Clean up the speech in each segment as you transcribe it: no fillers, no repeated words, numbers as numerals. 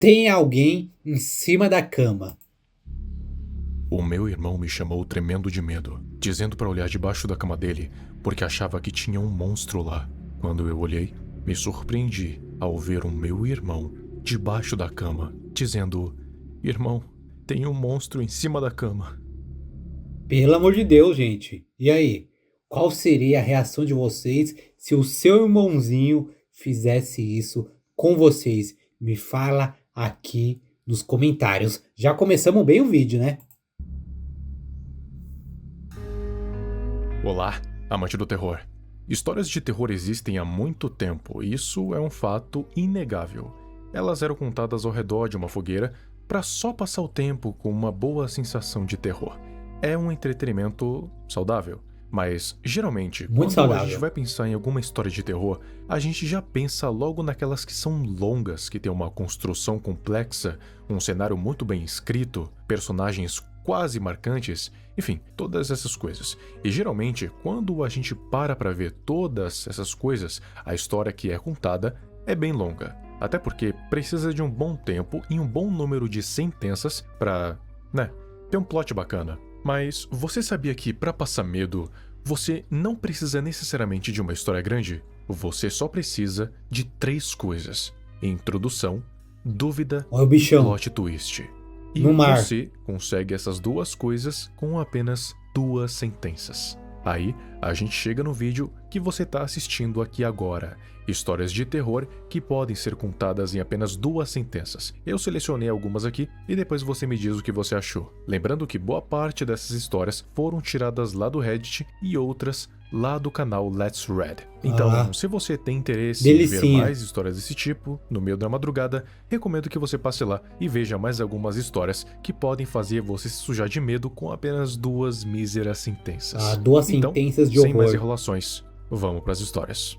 Tem alguém em cima da cama. O meu irmão me chamou tremendo de medo, dizendo para olhar debaixo da cama dele, porque achava que tinha um monstro lá. Quando eu olhei, me surpreendi ao ver o meu irmão debaixo da cama, dizendo: Irmão, tem um monstro em cima da cama. Pelo amor de Deus, gente. E aí? Qual seria a reação de vocês se o seu irmãozinho fizesse isso com vocês? Me fala aqui nos comentários. Já começamos bem o vídeo, né? Olá, amante do terror. Histórias de terror existem há muito tempo, e isso é um fato inegável. Elas eram contadas ao redor de uma fogueira para só passar o tempo com uma boa sensação de terror. É um entretenimento saudável, mas geralmente, Muito quando a gente saudável. vai pensar em alguma história de terror, a gente já pensa logo naquelas que são longas, que têm uma construção complexa, um cenário muito bem escrito, personagens quase marcantes, enfim, todas essas coisas. E geralmente, quando a gente para ver todas essas coisas, a história que é contada é bem longa. Até porque precisa de um bom tempo e um bom número de sentenças para, ter um plot bacana. Mas você sabia que para passar medo, você não precisa necessariamente de uma história grande? Você só precisa de 3 coisas: introdução, dúvida, Olha o bichão plot twist. E no mar. você consegue essas 2 coisas com apenas 2 sentenças. Aí, a gente chega no vídeo que você está assistindo aqui agora. Histórias de terror que podem ser contadas em apenas 2 sentenças. Eu selecionei algumas aqui e depois você me diz o que você achou. Lembrando que boa parte dessas histórias foram tiradas lá do Reddit e outras lá do canal Let's Read. Então, se você tem interesse em ver Delicinha. mais histórias desse tipo, no meio da madrugada, recomendo que você passe lá e veja mais algumas histórias que podem fazer você se sujar de medo com apenas 2 míseras sentenças. 2 Então, sentenças de sem mais horror. enrolações, vamos para as histórias.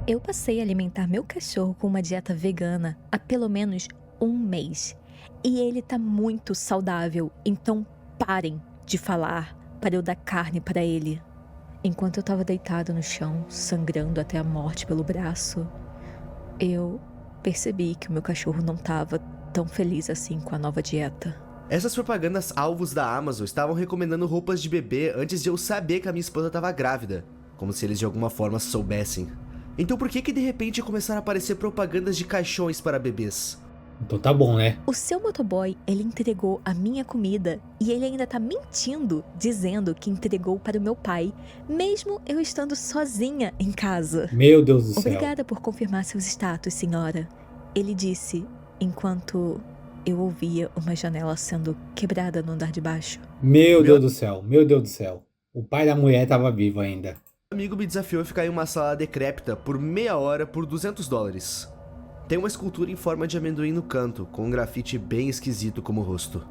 Eu passei a alimentar meu cachorro com uma dieta vegana há pelo menos um mês. E ele tá muito saudável, então parem de falar para eu dar carne para ele. Enquanto eu tava deitada no chão, sangrando até a morte pelo braço, eu percebi que o meu cachorro não tava tão feliz assim com a nova dieta. Essas propagandas alvos da Amazon estavam recomendando roupas de bebê antes de eu saber que a minha esposa estava grávida, como se eles de alguma forma soubessem. Então por que de repente começaram a aparecer propagandas de caixões para bebês? Então tá bom, né? O seu motoboy, ele entregou a minha comida e ele ainda tá mentindo, dizendo que entregou para o meu pai, mesmo eu estando sozinha em casa. Meu Deus do céu. Obrigada por confirmar seus status, senhora. Ele disse, enquanto eu ouvia uma janela sendo quebrada no andar de baixo. Meu Deus do céu. Meu Deus do céu. O pai da mulher tava vivo ainda. Meu amigo me desafiou a ficar em uma sala decrépita por meia hora por $200. Tem uma escultura em forma de amendoim no canto, com um grafite bem esquisito como rosto.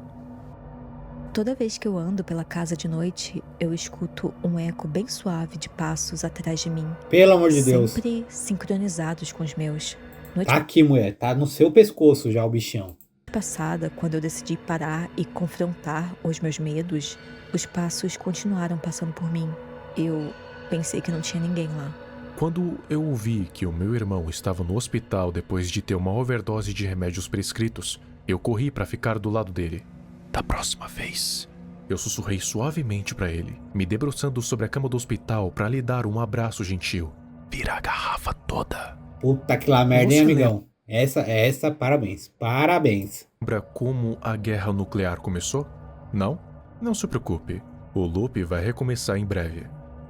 Toda vez que eu ando pela casa de noite, eu escuto um eco bem suave de passos atrás de mim. Pelo amor de Deus. Sempre sincronizados com os meus. Noite Tá aqui, mulher. Tá no seu pescoço já o bichão. passada, quando eu decidi parar e confrontar os meus medos, os passos continuaram passando por mim. Eu pensei que não tinha ninguém lá. Quando eu ouvi que o meu irmão estava no hospital depois de ter uma overdose de remédios prescritos, eu corri para ficar do lado dele. Da próxima vez, eu sussurrei suavemente para ele, me debruçando sobre a cama do hospital para lhe dar um abraço gentil. Vira a garrafa toda. Puta que lá merda, hein, Você amigão? Essa, parabéns. Parabéns. Lembra como a guerra nuclear começou? Não? Não se preocupe, o loop vai recomeçar em breve.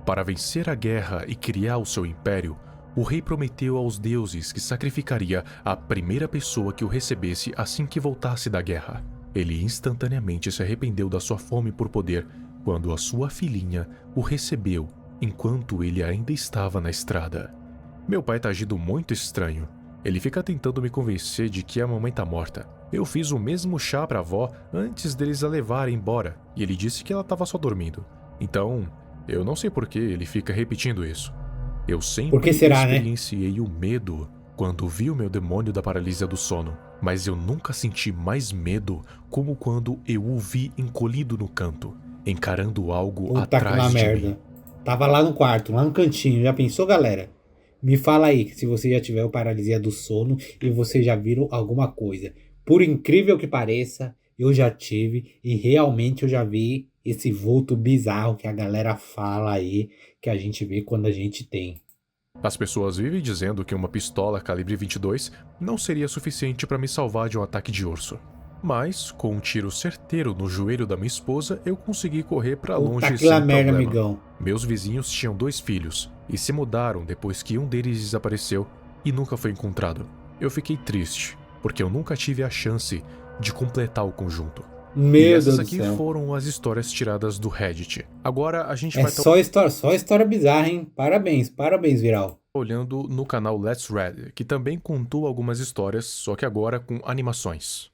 Para vencer a guerra e criar o seu império, o rei prometeu aos deuses que sacrificaria a primeira pessoa que o recebesse assim que voltasse da guerra. Ele instantaneamente se arrependeu da sua fome por poder quando a sua filhinha o recebeu enquanto ele ainda estava na estrada. Meu pai tá agindo muito estranho. Ele fica tentando me convencer de que a mamãe tá morta. Eu fiz o mesmo chá pra avó antes deles a levarem embora e ele disse que ela tava só dormindo. Então, eu não sei por que ele fica repetindo isso. Eu sempre Por que será, né? experienciei o medo quando vi o meu demônio da paralisia do sono, mas eu nunca senti mais medo como quando eu o vi encolhido no canto, encarando algo Puta que lá atrás de merda. mim. Tava lá no quarto, lá no cantinho. Já pensou, galera? Me fala aí se você já tiver paralisia do sono e você já viram alguma coisa. Por incrível que pareça, eu já tive e realmente eu já vi esse vulto bizarro que a galera fala aí, que a gente vê quando a gente tem. As pessoas vivem dizendo que uma pistola calibre 22 não seria suficiente para me salvar de um ataque de urso. Mas, com um tiro certeiro no joelho da minha esposa, eu consegui correr para longe Puta que sem lá merda, problema. amigão. Meus vizinhos tinham 2 filhos e se mudaram depois que um deles desapareceu e nunca foi encontrado. Eu fiquei triste, porque eu nunca tive a chance de completar o conjunto. E Meu essas Deus do aqui céu. foram as histórias tiradas do Reddit. Agora a gente É vai estar só história bizarra, hein? Parabéns, Viral. olhando no canal Let's Read, que também contou algumas histórias, só que agora com animações.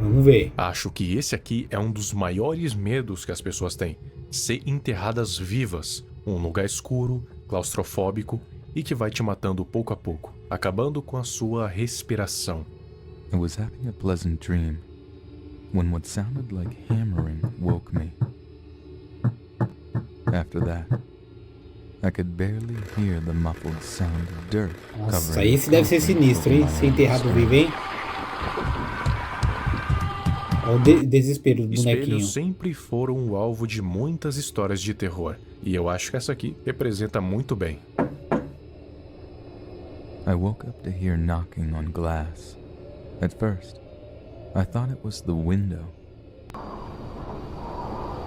Vamos ver. Acho que esse aqui é um dos maiores medos que as pessoas têm: ser enterradas vivas, um lugar escuro, claustrofóbico e que vai te matando pouco a pouco, acabando com a sua respiração. I was having a pleasant dream when what sounded like hammering woke me. After that, I could barely hear the muffled sound of dirt Nossa, covering esse deve ser the sinistro, hein? over my Ser enterrado eyes. vivo, hein? Olha o desespero do bonequinho. Espelhos sempre foram o alvo de muitas histórias de terror, e eu acho que essa aqui representa muito bem. I woke up to hear knocking on glass. At first, I thought it was the window,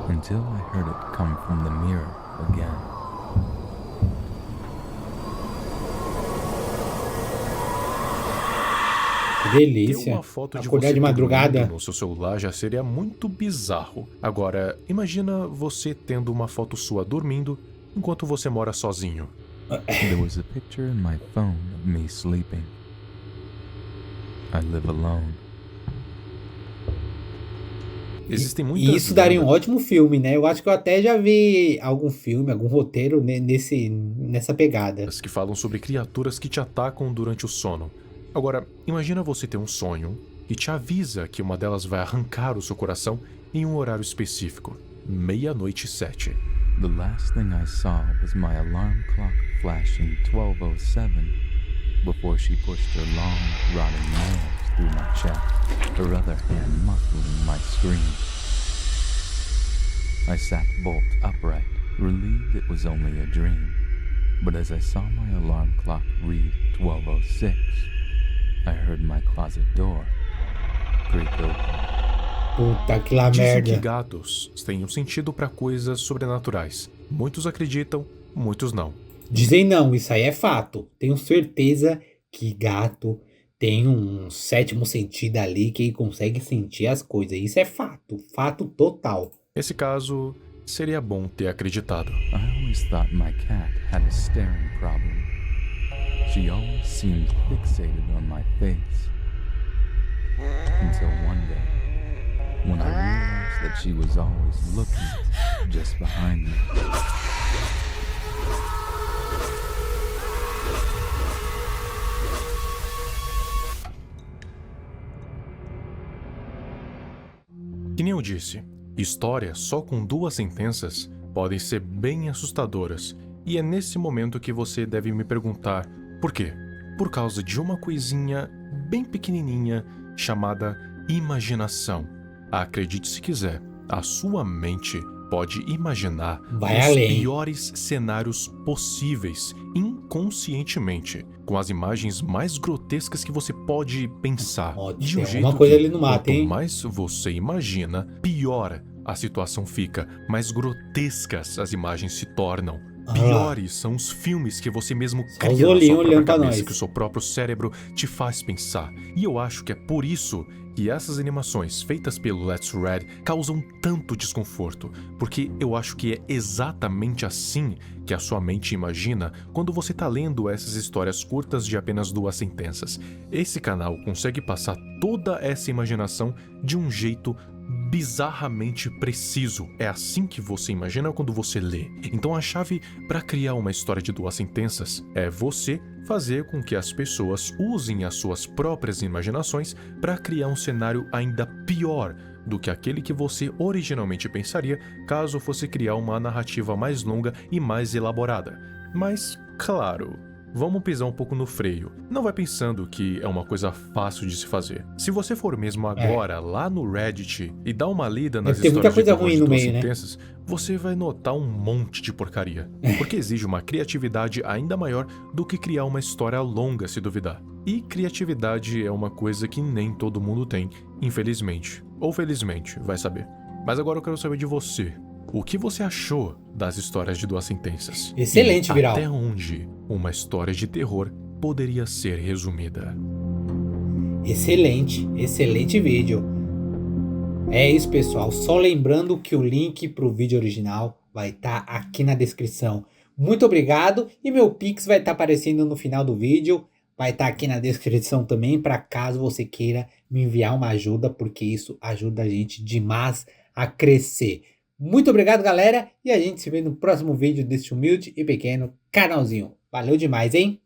until I heard it come from the mirror again. Que Ter delícia. uma foto de Acordar você de madrugada. dormindo no seu celular já seria muito bizarro. Agora, imagina você tendo uma foto sua dormindo enquanto você mora sozinho. There was a picture in my phone of me sleeping. I live alone. Existem muitas E isso daria um lendas ótimo filme, né? Eu acho que eu até já vi algum filme, algum roteiro nessa pegada. que falam sobre criaturas que te atacam durante o sono. Agora, imagina você ter um sonho que te avisa que uma delas vai arrancar o seu coração em um horário específico, 00:07. The last thing I saw was my alarm clock flashing 12:07 before she pushed her long, rotting nails through my chest, her other hand muffling my scream. I sat bolt upright, relieved it was only a dream. But as I saw my alarm clock read 12:06, I heard my closet door creak open. Puta que lá Dizem que merda. gatos têm um sentido para coisas sobrenaturais. Muitos acreditam, muitos não. Dizem não, isso aí é fato. Tenho certeza que gato tem um sétimo sentido ali que ele consegue sentir as coisas. Isso é fato, fato total. Nesse caso, seria bom ter acreditado. I always thought my cat had a staring problem. She always seemed fixated on my face. Until one day, when I realized that she was always looking just behind me. Que nem eu disse, histórias só com 2 sentenças podem ser bem assustadoras, e é nesse momento que você deve me perguntar por quê? Por causa de uma coisinha bem pequenininha chamada imaginação. Acredite se quiser, a sua mente pode imaginar Vai os além. piores cenários possíveis inconscientemente, com as imagens mais grotescas que você pode pensar. Ó, De tem um jeito alguma coisa que, ali no mato, quanto hein? mais você imagina, pior a situação fica, mais grotescas as imagens se tornam. Ah. Piores são os filmes que você mesmo Só cria os na olhinhos sua própria olhando pra cabeça, nós. que o seu próprio cérebro te faz pensar. E eu acho que é por isso que essas animações feitas pelo Let's Read causam tanto desconforto, porque eu acho que é exatamente assim que a sua mente imagina quando você tá lendo essas histórias curtas de apenas 2 sentenças. Esse canal consegue passar toda essa imaginação de um jeito bizarramente preciso. É assim que você imagina quando você lê. Então a chave para criar uma história de 2 sentenças é você fazer com que as pessoas usem as suas próprias imaginações para criar um cenário ainda pior, do que aquele que você originalmente pensaria caso fosse criar uma narrativa mais longa e mais elaborada. Mas, claro, vamos pisar um pouco no freio. Não vai pensando que é uma coisa fácil de se fazer. Se você for mesmo agora lá no Reddit e dar uma lida nas Deve ter muita histórias de coisa terror ruim de no Duas meio, né? Sentenças, você vai notar um monte de porcaria. Porque exige uma criatividade ainda maior do que criar uma história longa, se duvidar. E criatividade é uma coisa que nem todo mundo tem, infelizmente. Ou felizmente, vai saber. Mas agora eu quero saber de você. O que você achou das histórias de Duas Sentenças? Excelente, E Viral. até onde uma história de terror poderia ser resumida? Excelente vídeo. É isso, pessoal. Só lembrando que o link para o vídeo original vai estar aqui na descrição. Muito obrigado e meu Pix vai estar aparecendo no final do vídeo. Vai estar aqui na descrição também para caso você queira me enviar uma ajuda, porque isso ajuda a gente demais a crescer. Muito obrigado, galera, e a gente se vê no próximo vídeo desse humilde e pequeno canalzinho. Valeu demais, hein?